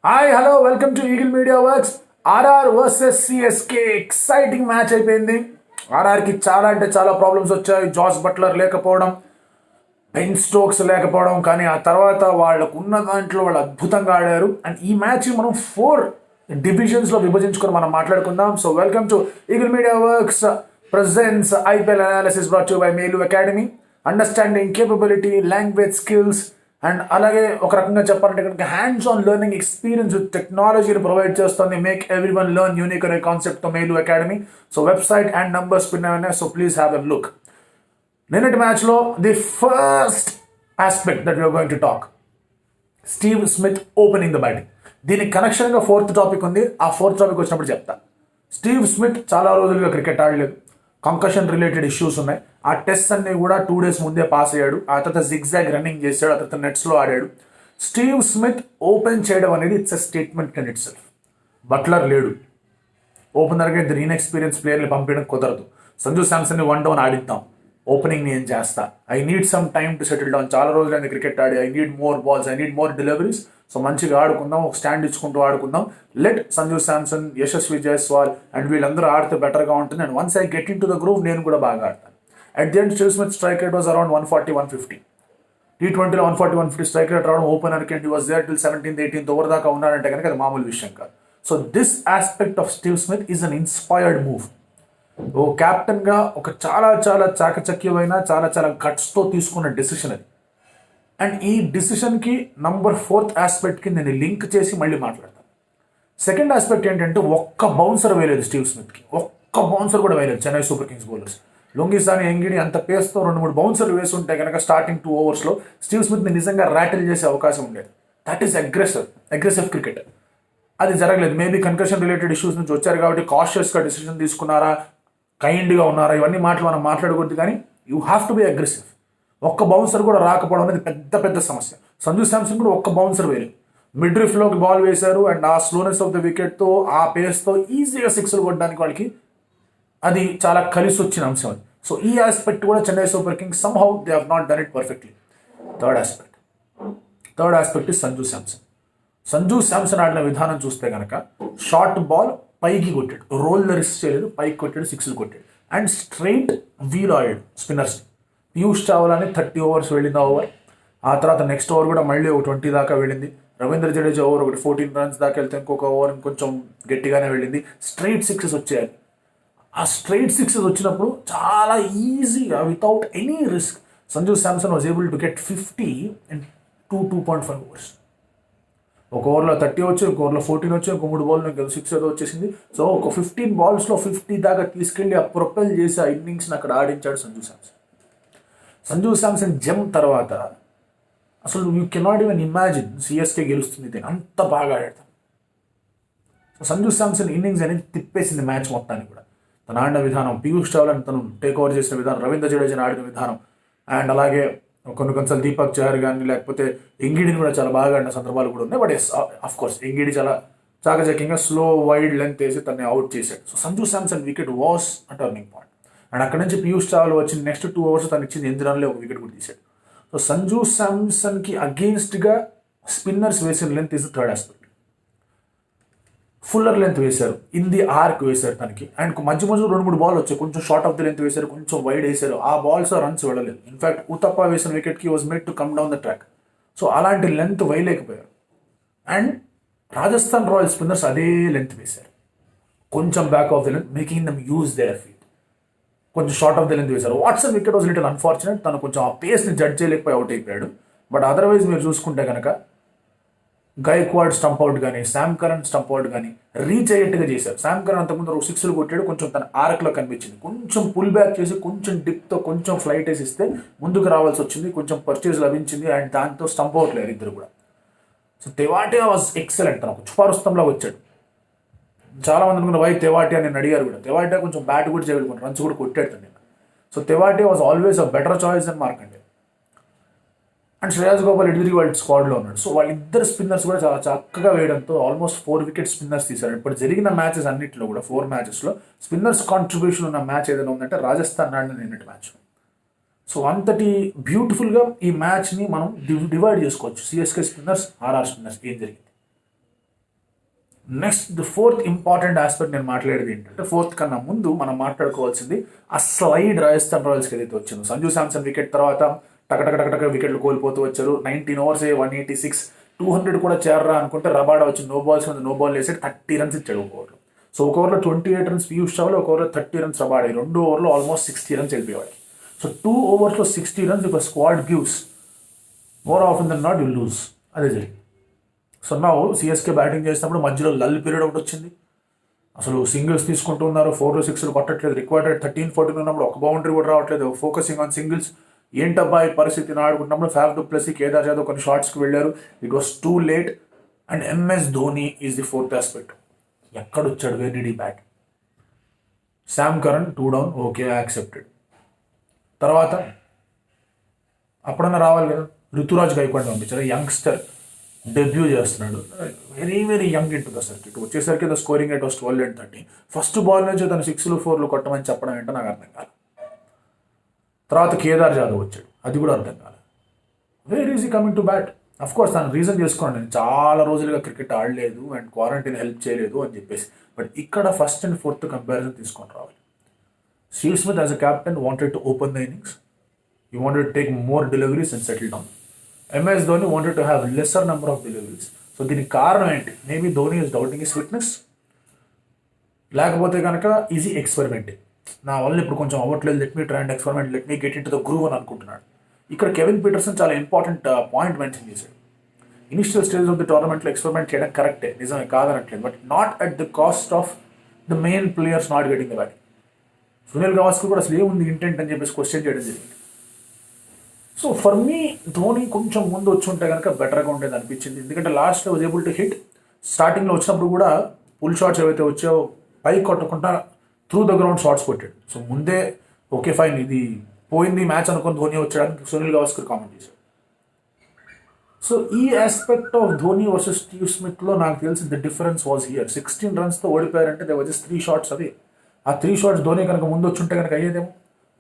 Hi hello welcome to eagle media works. RR versus CSK exciting match అయిపోయింది. ఆర్ఆర్కి చాలా అంటే చాలా ప్రాబ్లమ్స్ వచ్చాయి. జాస్ బట్లర్ లేకపోవడం, బెన్ స్టోక్స్ లేకపోవడం, కానీ ఆ తర్వాత వాళ్ళకు ఉన్న దాంట్లో వాళ్ళు అద్భుతంగా ఆడారు. అండ్ ఈ మ్యాచ్ మనం 4 డివిజన్స్లో విభజించుకొని మనం మాట్లాడుకుందాం. So welcome to eagle media Works presents IPL analysis brought you by Melu academy. Understanding capability, language skills and అలాగే ఒక రకంగా చెప్పాలంటే కనుక hands on learning experience with టెక్నాలజీని ప్రొవైడ్ చేస్తుంది. Make everyone learn unique అనే కాన్సెప్ట్తో Melu academy. So website and numbers pin. So please have a look. నిన్నటి మ్యాచ్లో the first aspect that we are going to talk, Steve Smith opening the batting. దీనికి కనెక్షన్గా 4th topic ఉంది. ఆ 4th topic వచ్చినప్పుడు చెప్తా. Steve Smith చాలా రోజులుగా క్రికెట్ ఆడలేదు. కంకషన్ రిలేటెడ్ ఇష్యూస్ ఉన్నాయి. ఆ టెస్ట్ అన్ని కూడా 2 days ముందే పాస్ అయ్యాడు. ఆ తర్వాత జిగ్జాగ్ రన్నింగ్ చేశాడు. ఆ తర్వాత నెట్స్లో ఆడాడు. స్టీవ్ స్మిత్ ఓపెన్ చేయడం అనేది it's a statement in itself. Buttler లేడు. ఓపెనర్గా ఇద్దరు ఇన్ఎక్స్పీరియన్స్ ప్లేయర్ని పంపించడం కుదరదు. సంజు శాంసన్ని 1 down ఆడిద్దాం, ఓపెనింగ్ నేను చేస్తా. I need some time to settle down. చాలా రోజులైంది క్రికెట్ ఆడి. I need more balls, I need more deliveries. So మంచిగా ఆడుకుందాం, ఒక స్టాండ్ ఇచ్చుకుంటూ ఆడుకుందాం. లెట్ సంజు శాంసన్, యశస్వి జైస్వాల్ అండ్ వీళ్ళందరూ ఆడితే బెటర్గా ఉంటుంది. And once I get into the groove నేను కూడా బాగా ఆడతాను. At the end Steve Smith strike rate was around 140-150. T20లో 140-150 స్ట్రైక్ రేట్ రావడం, ఓపెనర్కి and was there till 17th 18th over దాకా ఉన్నాడంటే కనుక అది మామూలు విషయం కాదు. So this aspect of Steve Smith is an inspired move. ఓ క్యాప్టెన్గా ఒక చాలా చాలా చాకచక్యమైన చాలా చాలా గట్స్తో తీసుకున్న డెసిషన్ అది. అండ్ ఈ డిసిషన్కి నంబర్ 4th ఆస్పెక్ట్కి నేను లింక్ చేసి మళ్ళీ మాట్లాడతాను. సెకండ్ ఆస్పెక్ట్ ఏంటంటే ఒక్క బౌన్సర్ వేయలేదు స్టీవ్ స్మిత్కి. ఒక్క బౌన్సర్ కూడా వేయలేదు చెన్నై సూపర్ కింగ్స్ బౌలర్స్. లొంగిసాని, ఎంగిడి అంత పేస్తో 2-3 బౌన్సర్లు వేసుంటే కనుక స్టార్టింగ్ 2 overs స్టీవ్ స్మిత్ని నిజంగా ర్యాటిల్ చేసే అవకాశం ఉండేది. That is aggressive cricket. అది జరగలేదు. మేబీ కన్కషన్ రిలేటెడ్ ఇష్యూస్ నుంచి వచ్చారు కాబట్టి కాషియస్గా డిసిషన్ తీసుకున్నారా, కైండ్గా ఉన్నారా, ఇవన్నీ మాటలు మనం మాట్లాడకూడదు. కానీ you have to be aggressive. ఒక్క బౌన్సర్ కూడా రాకపోవడం అనేది పెద్ద సమస్య. సంజు శాంసన్ కూడా ఒక్క బౌన్సర్ వేయలేదు. మిడ్ రిఫ్లోకి బాల్ వేశారు అండ్ ఆ స్లోనెస్ ఆఫ్ ద వికెట్తో, ఆ పేస్తో ఈజీగా 6లు కొట్టడానికి వాళ్ళకి అది చాలా కలిసి వచ్చిన అంశం అది. సో ఈ ఆస్పెక్ట్ కూడా Chennai Super Kings somehow they have not done it perfectly. Third aspect is Sanju Samson. Sanju Samson ఆడిన విధానం చూస్తే కనుక షార్ట్ బాల్ పైకి కొట్టాడు, రోల్ ద రిస్క్ చేయలేదు, పైకి కొట్టాడు, 6లు కొట్టాడు అండ్ స్ట్రైట్ వీల్ ఆడాడు స్పిన్నర్స్. పీయూష్ చావ్లాని 30 overs వెళ్ళింది ఓవర్. ఆ తర్వాత నెక్స్ట్ ఓవర్ కూడా మళ్ళీ ఒక 20 దాకా వెళ్ళింది. రవీంద్ర జడేజా ఓవర్ ఒకటి 14 runs దాకా వెళ్తే ఇంకొక ఓవర్ కొంచెం గట్టిగానే వెళ్ళింది. స్ట్రైట్ 6s వచ్చాయి. ఆ స్ట్రైట్ 6s వచ్చినప్పుడు చాలా ఈజీగా without any risk Sanju Samson was able to get 50 in 2.5 overs. ఒక ఓవర్లో 30 వచ్చి, ఒక ఓవర్లో 14 వచ్చి, ఒక 3 balls ఇంకా 6 ఏదో వచ్చేసింది. సో ఒక 15 balls 50 దాకా తీసుకెళ్ళి ఆ ప్రొపెల్ చేసి ఆ ఇన్నింగ్స్ని అక్కడ ఆడించాడు సంజు శాంసన్ జమ్ తర్వాత అసలు you cannot even imagine CSK గెలుస్తుంది. అంత బాగా ఆడాడు. సో సంజు శాంసన్ ఇన్నింగ్స్ అనేది తిప్పేసింది మ్యాచ్ మొత్తాన్ని కూడా. తను ఆడిన విధానం, పీయూష్ చావ్లాని తను టేక్ ఓవర్ చేసిన విధానం, రవీంద్ర జడేజాని ఆడిన విధానం అండ్ అలాగే కొన్నిసార్లు దీపక్ చహర్ కానీ లేకపోతే ఎంగిడిని కూడా చాలా బాగా ఆడిన సందర్భాలు కూడా ఉన్నాయి. But yes of course Ngidi చాలా చాకచక్యంగా స్లో వైడ్ లెంత్ వేసి తనని అవుట్ చేశాడు. So Sanju Samson wicket was a turning point. And అక్కడ నుంచి పీయూష్ చావ్లా వచ్చిన నెక్స్ట్ 2 overs తను ఇచ్చింది 8 runs ఒక వికెట్ కూడా తీశాడు. సో సంజు శాంసన్కి అగెయిన్స్ట్గా స్పిన్నర్స్ వేసిన length is third aspect. Fuller length వేశారు, ఇన్ ది ఆర్క్ వేశారు తనకి. అండ్ మధ్య 2-3 balls వచ్చాయి, కొంచెం షార్ట్ ఆఫ్ ది లెంత్ వేశారు, కొంచెం వైడ్ వేశారు. ఆ బాల్స్ రన్స్ వెళ్ళలేదు. ఇన్ఫాక్ట్ ఉతప్ప వేసిన వికెట్కి was made to come down the track. So అలాంటి లెంత్ వేయలేకపోయారు. అండ్ రాజస్థాన్ రాయల్స్ స్పిన్నర్స్ అదే లెంత్ వేశారు, కొంచెం back of the length, making them use their feet. కొంచెం షార్ట్ ఆఫ్ ది లెంత్ వేశారు. Watson wicket was little unfortunate. తను కొంచెం ఆ పేస్ని జడ్జ్ చేయలేకపోయి అవుట్ అయిపోయాడు. బట్ అదర్వైజ్ మీరు చూసుకుంటే కనుక గైక్వాడ్ స్టంప్ అవుట్ కానీ, శామ్ కరణ్ స్టంప్ అవుట్ కానీ రీచ్ అయ్యేట్టుగా చేశారు. శామ్ కరణ్ అంతకుముందు 6లు కొట్టాడు, కొంచెం తన ఆర్క్లో కనిపించింది. కొంచెం పుల్ బ్యాక్ చేసి కొంచెం డిప్తో కొంచెం ఫ్లైట్ వేసి ఇస్తే ముందుకు రావాల్సి వచ్చింది, కొంచెం పర్చేజ్ లభించింది అండ్ దాంతో స్టంప్ అవుట్ లేరు ఇద్దరు కూడా. So Tewatia was excellent. తన ఒక చుపారుస్తంలో వచ్చాడు. చాలా మంది అనుకున్న వై తెవాటియా నేను అడిగారు కూడా. తెవాటియా కొంచెం బ్యాట్ కూడా చేయగలుగుతాను, రన్స్ కూడా కొట్టాడు నేను. So Tewatia was always a better choice అని మార్కండి. అండ్ శ్రేయస్ గోపాల్ ఎడిదిరి వాళ్ళ స్క్వాడ్లో ఉన్నాడు. సో వాళ్ళిద్దరు స్పిన్నర్స్ కూడా చాలా చక్కగా వేయడంతో ఆల్మోస్ట్ 4 wicket స్పిన్నర్స్ తీశారు. ఇప్పుడు జరిగిన మ్యాచెస్ అన్నింటిలో కూడా 4 matches స్పిన్నర్స్ కాంట్రిబ్యూషన్ ఉన్న మ్యాచ్ ఏదైనా ఉందంటే రాజస్థాన్ ఆడిన నిన్నటి మ్యాచ్. సో అంతటి బ్యూటిఫుల్గా ఈ మ్యాచ్ని మనం డివైడ్ చేసుకోవచ్చు. సిఎస్కే స్పిన్నర్స్, ఆర్ఆర్ స్పిన్నర్స్ ఏం జరిగింది. Next the fourth important aspect నేను మాట్లాడేది ఏంటంటే, ఫోర్త్ కన్నా ముందు మనం మాట్లాడుకోవాల్సింది ఆ స్లైడ్ రాజస్థాన్ రాయల్స్కి ఏదైతే వచ్చిందో. సంజు శాంసన్ వికెట్ తర్వాత టక వికెట్లు కోల్పోతూ వచ్చారు. 19 ఓవర్స్ 186, 200 కూడా చేరరా అనుకుంటే రబాడా వచ్చి నో బాల్స్ మీద నో బాల్ వేసి 30 రన్స్ ఇచ్చాడు ఒక ఓవర్లో. సో ఒక ఓవర్లో 28 రన్స్ పీయూష్ చావ్లా, ఒక ఓవర్లో 30 రన్స్ రబాడా. 2 ఓవర్లో ఆల్మోస్ట్ 60 రన్స్ వెళ్ళిపోయాడు. సో 2 ఓవర్స్లో 60 రన్స్ ఒక squad gives, more often than not you lose. అదే జరిగింది. సో నా సిఎస్కే బ్యాటింగ్ చేసినప్పుడు మధ్యలో లల్ పీరియడ్ ఒకటి వచ్చింది. అసలు సింగిల్స్ తీసుకుంటూ ఉన్నారు, 4 6 కొట్టట్లేదు. రిక్వైర్డ్ 13-14 ఉన్నప్పుడు ఒక బౌండరీ కూడా రావట్లేదు. Focusing on singles. ఏంటబ్బా ఈ పరిస్థితిని ఆడుకుంటున్నప్పుడు Faf du Plessis, Kedar Jadhav కొన్ని షాట్స్కి వెళ్ళారు. It was too late. And MS Dhoni is the fourth aspect. ఎక్కడొచ్చాడు, where did he bat? Sam Curran 2 down, okay accepted. తర్వాత అప్పుడన్నా రావాలి కదా, ఋతురాజ్ గైక్వాడ్ పంపించారు. యంగ్స్టర్ డెబ్యూ చేస్తున్నాడు, very young into the circuit. వచ్చేసరికి the scoring rate was 12 and 13. First ball నుంచి తను 6లు 4లు కొట్టమని చెప్పడం ఏంటో నాకు అర్థం కాదు. తర్వాత కేదార్ జాదవ్ వచ్చాడు, అది కూడా అర్థం కాదు. Where is he coming to bat? Of course తను రీజన్ చేసుకోండి, నేను చాలా రోజులుగా క్రికెట్ ఆడలేదు అండ్ క్వారంటైన్ హెల్ప్ చేయలేదు అని చెప్పేసి. బట్ ఇక్కడ ఫస్ట్ అండ్ ఫోర్త్ కంపారిజన్ తీసుకొని రావాలి. Steve Smith as a captain wanted to open the innings. He wanted to take more deliveries and settle down. MS Dhoni wanted to have lesser number of deliveries. So దీనికి కారణం ఏంటి? Maybe Dhoni is doubting his fitness, లేకపోతే కనుక is he experimenting. నా వల్ల ఇప్పుడు కొంచెం అవ్వట్లేదు, let me try and experiment, let me get into the groove అని అనుకుంటున్నాడు. ఇక్కడ కెవిన్ పీటర్సన్ చాలా ఇంపార్టెంట్ పాయింట్ మెన్షన్ చేశాడు. ఇనిషియల్ స్టేజ్ ఆఫ్ ది టోర్నమెంట్లో ఎక్స్పెరిమెంట్ చేయడం కరెక్టే, నిజమే కాదనట్లేదు, but not at the cost of the main players not getting the batting. Sunil Gavaskar కూడా అసలు ఏముంది ఇంటెంట్ అని చెప్పేసి క్వశ్చన్ చేయడం జరిగింది. సో ఫర్ మీ ధోని కొంచెం ముందు వచ్చి ఉంటే కనుక బెటర్గా ఉండేది అనిపించింది. ఎందుకంటే లాస్ట్లో వాజ్ ఏబుల్ టు హిట్. స్టార్టింగ్లో వచ్చినప్పుడు కూడా పుల్ షాట్స్ ఏవైతే వచ్చాయో పై కొట్టకుండా త్రూ ద గ్రౌండ్ షాట్స్ కొట్టాడు. సో ముందే ఓకే ఫైన్ ఇది పోయింది మ్యాచ్ అనుకుని ధోని వచ్చాడని సునీల్ గవాస్కర్ కామెంట్ చేశాడు. సో ఈ aspect of Dhoni versus Steve స్మిత్లో నాకు తెలిసి ద డిఫరెన్స్ వాజ్ హియర్. 16 రన్స్తో ఓడిపోయారంటే దే వాజ్ జస్ట్ 3 షాట్స్. అవి ఆ 3 షాట్స్ ధోని కనుక ముందు వచ్చి ఉంటే కనుక అయ్యేదేమో.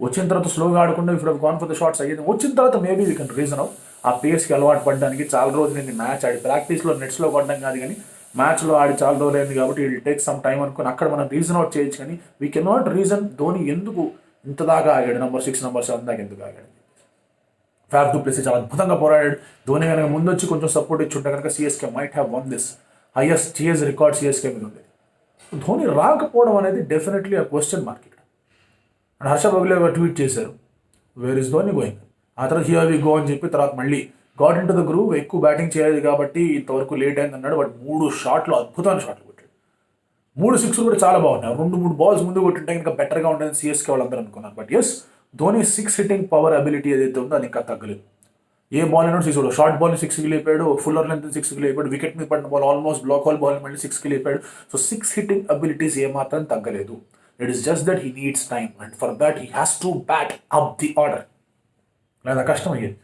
వచ్చిన తర్వాత స్లోగా ఆడకుండా ఇప్పుడు గాన్ ఫర్ ద షాట్స్ అయ్యేది. వచ్చిన తర్వాత maybe we can reason out. ఆ పేస్కి అలవాటు పడడానికి చాలా రోజులు నేను మ్యాచ్ ఆడి, ప్రాక్టీస్లో నెట్స్లో కొట్టడం కాదు కానీ మ్యాచ్లో ఆడి చాలా రోజులు అయింది కాబట్టి ఇట్ టేక్ సమ్ టైం అనుకుని అక్కడ మనం రీజన్ అవుట్ చేయొచ్చు. కానీ we can not reason Dhoni ఎందుకు ఇంత దాకా ఆగాడు, నెంబర్ 6 నెంబర్ 7 దాకా ఎందుకు ఆగాడు. ఫాఫ్ డు ప్లెసీ చాలా అద్భుతంగా పోరాడాడు. ధోని కనుక ముందు వచ్చి కొంచెం సపోర్ట్ ఇచ్చుంటే కనుక CSK might have won this. Highest chase record CSK మీద ఉండేది. ధోని రాకపోవడం అనేది డెఫినెట్లీ ఆ question mark. And Harsha Bhogle tweet చేశారు, వేర్ ఇస్ ధోని గోయింగ్. ఆ తర్వాత హియర్ వి గో అని చెప్పి తర్వాత మళ్ళీ got into the groove. ఎక్కువ బ్యాటింగ్ చేయలేదు కాబట్టి ఇంతవరకు లేట్ అయింది అన్నాడు. బట్ 3 షాట్లు అద్భుతమైన షాట్లు కొట్టాడు. 3 6లు కూడా చాలా బాగున్నాయి. 2-3 బాల్స్ ముందు కొట్టింటే ఇంకా బెటర్గా ఉండేది సిఎస్కే వాళ్ళందరూ అనుకున్నారు. But yes, Dhoni 6 hitting power ability ఏదైతే ఉందో అది ఇంకా తగ్గలేదు. ఏ బాల్ అయినా 6, షార్ట్ బాల్ 6కి లేపాడు, ఫుల్లర్ లెంత్ 6కి లేపాడు, వికెట్ మీద పడిన ball almost block hole ball మళ్ళీ 6కి లేపాడు. సో 6 హిట్టింగ్ అబిలిటీస్ ఏమాత్రం తగ్గలేదు. It is just that he needs time, and for that he has to bat up the order. లేదా కష్టం అయ్యేది.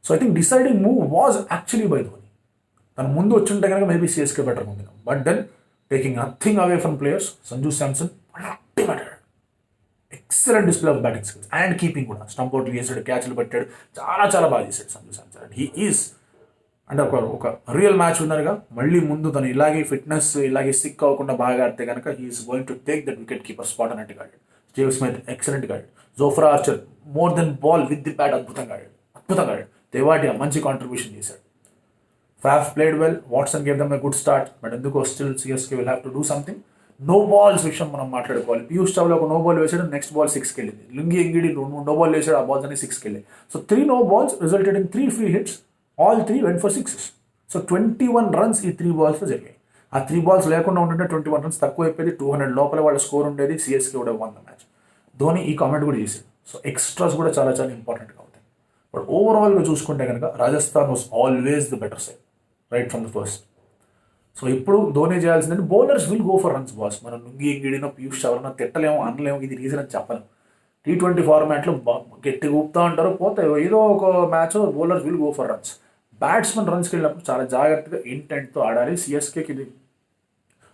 So I think deciding move was actually by Dhoni. తను ముందు వచ్చుంటే కనుక మేబీ సిఎస్కే బెటర్ ఉంది. But then taking nothing away from players, Sanju Samson excellent display of batting skills and keeping కూడా. Stump అవుట్లు చేశాడు, క్యాచ్లు పట్టాడు, చాలా బాగా చేశాడు Sanju Samson. And he is అంటే ఒక రియల్ మ్యాచ్ విన్నర్గా మళ్ళీ ముందు తను ఇలాగే ఫిట్నెస్ ఇలాగే సిక్ అవ్వకుండా బాగా ఆడితే కనుక he's going to take that wicket keeper spot అన్నట్టుగా ఆడాడు. స్టీవ్ స్మిత్ ఎక్సలెంట్గా ఆడాడు. Jofra Archer more than ball with the bat అద్భుతంగా ఆడాడు. తెవాటియా మంచి కాంట్రిబ్యూషన్ చేశాడు. Faf played well, Watson gave them a good start. But ఎందుకో still CSK will have to do something. No balls విషయం మనం మాట్లాడుకోవాలి. పీయూష్ చావ్లా ఒక నో బాల్ వేసాడు, నెక్స్ట్ బాల్ 6కి వెళ్ళింది. లుంగి ఎంగిడి 2 నో బాల్ వేసాడు, ఆ బాల్స్ అన్ని 6కి వెళ్ళాయి. So 3 no balls resulted in 3 free hits. All 3 went for 6. So 21 runs ఈ 3 బాల్స్లో జరిగాయి. ఆ 3 బాల్స్ లేకుండా ఉంటుంటే 21 రన్స్ తక్కువ అయిపోయింది. 200 లోపల వాళ్ళ స్కోర్ ఉండేది. సిఎస్కే కూడా వన్ ద మ్యాచ్. ధోని ఈ కామెంట్ కూడా చేశాడు. సో ఎక్స్ట్రాస్ కూడా చాలా ఇంపార్టెంట్గా అవుతాయి. బట్ ఓవరాల్గా చూసుకుంటే కనుక Rajasthan was always the better side right from the first. So ఇప్పుడు ధోని చేయాల్సిందంటే bowlers will go for runs boss. మనం నుంగి ఎంగిడినో పీయూష్ చావ్లానో తిట్టలేము, అనలేము, ఇది రీజన్ అని చెప్పలేము. T20 ఫార్మాట్లో గట్టిగా ఊపుతూ ఉంటారు, పోతే ఏదో ఒక match bowlers will go for runs. Batsmen రన్స్కి వెళ్ళినప్పుడు చాలా జాగ్రత్తగా ఇంటెంట్తో ఆడాలి. సిఎస్కేకి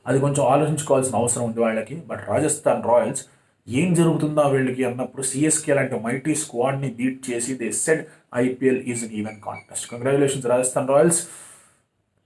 అది కొంచెం ఆలోచించుకోవాల్సిన అవసరం ఉంది వాళ్ళకి. బట్ రాజస్థాన్ రాయల్స్ ఏం జరుగుతుందో వీళ్ళకి అన్నప్పుడు సిఎస్కే లాంటి మైటీ స్క్వాడ్ని బీట్ చేసి they said IPL is an even contest. Congratulations Rajasthan Royals.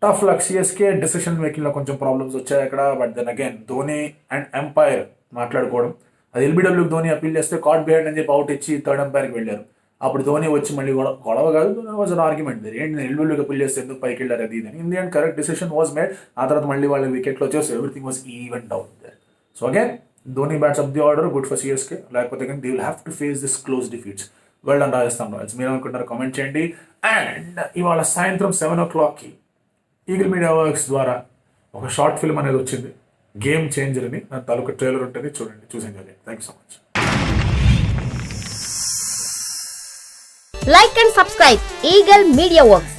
Tough luck CSK decision making లో కొంచెం ప్రాబ్లమ్స్ వచ్చాయి అక్కడ. But then again Dhoni and umpire మాట్లాడుకోవడం, అది ఎల్బిడబ్ల్యూ ధోని అప్పీల్ చేస్తే కాట్ బిహైండ్ అని చెప్పి అవుట్ ఇచ్చి థర్డ్ ఎంపైర్కి వెళ్ళారు. అప్పుడు ధోని వచ్చి మళ్ళీ గొడవ కాదు, వాజ్ అన్ ఆర్గ్యుమెంట్. ఏంటి నేను ఎల్బిడబ్ల్యూకి అప్పీల్ చేస్తే ఎందుకు పైకి వెళ్ళారు అది ఇది. In the end correct decision was made. ఆ తర్వాత మళ్ళీ వాళ్ళ వికెట్లో వచ్చేసి everything was even down there. So again Dhoni bats up the order, good for CSK. లేకపోతే కానీ they will have to face this close defeats. Well done Rajasthan Royals. మీరు అనుకుంటారు కామెంట్ చేయండి. అండ్ ఇవాళ సాయంత్రం 7 o'clock ఈగిల్ మీడియా వర్క్స్ ద్వారా ఒక short film అనేది వచ్చింది, గేమ్ చేంజర్ అని. దాని తాలూకు ట్రైలర్ ఉంటుంది, చూడండి, చూసి ఎంజాయ్ చేయండి. Thank you so much. Like and subscribe Eagle Media Works.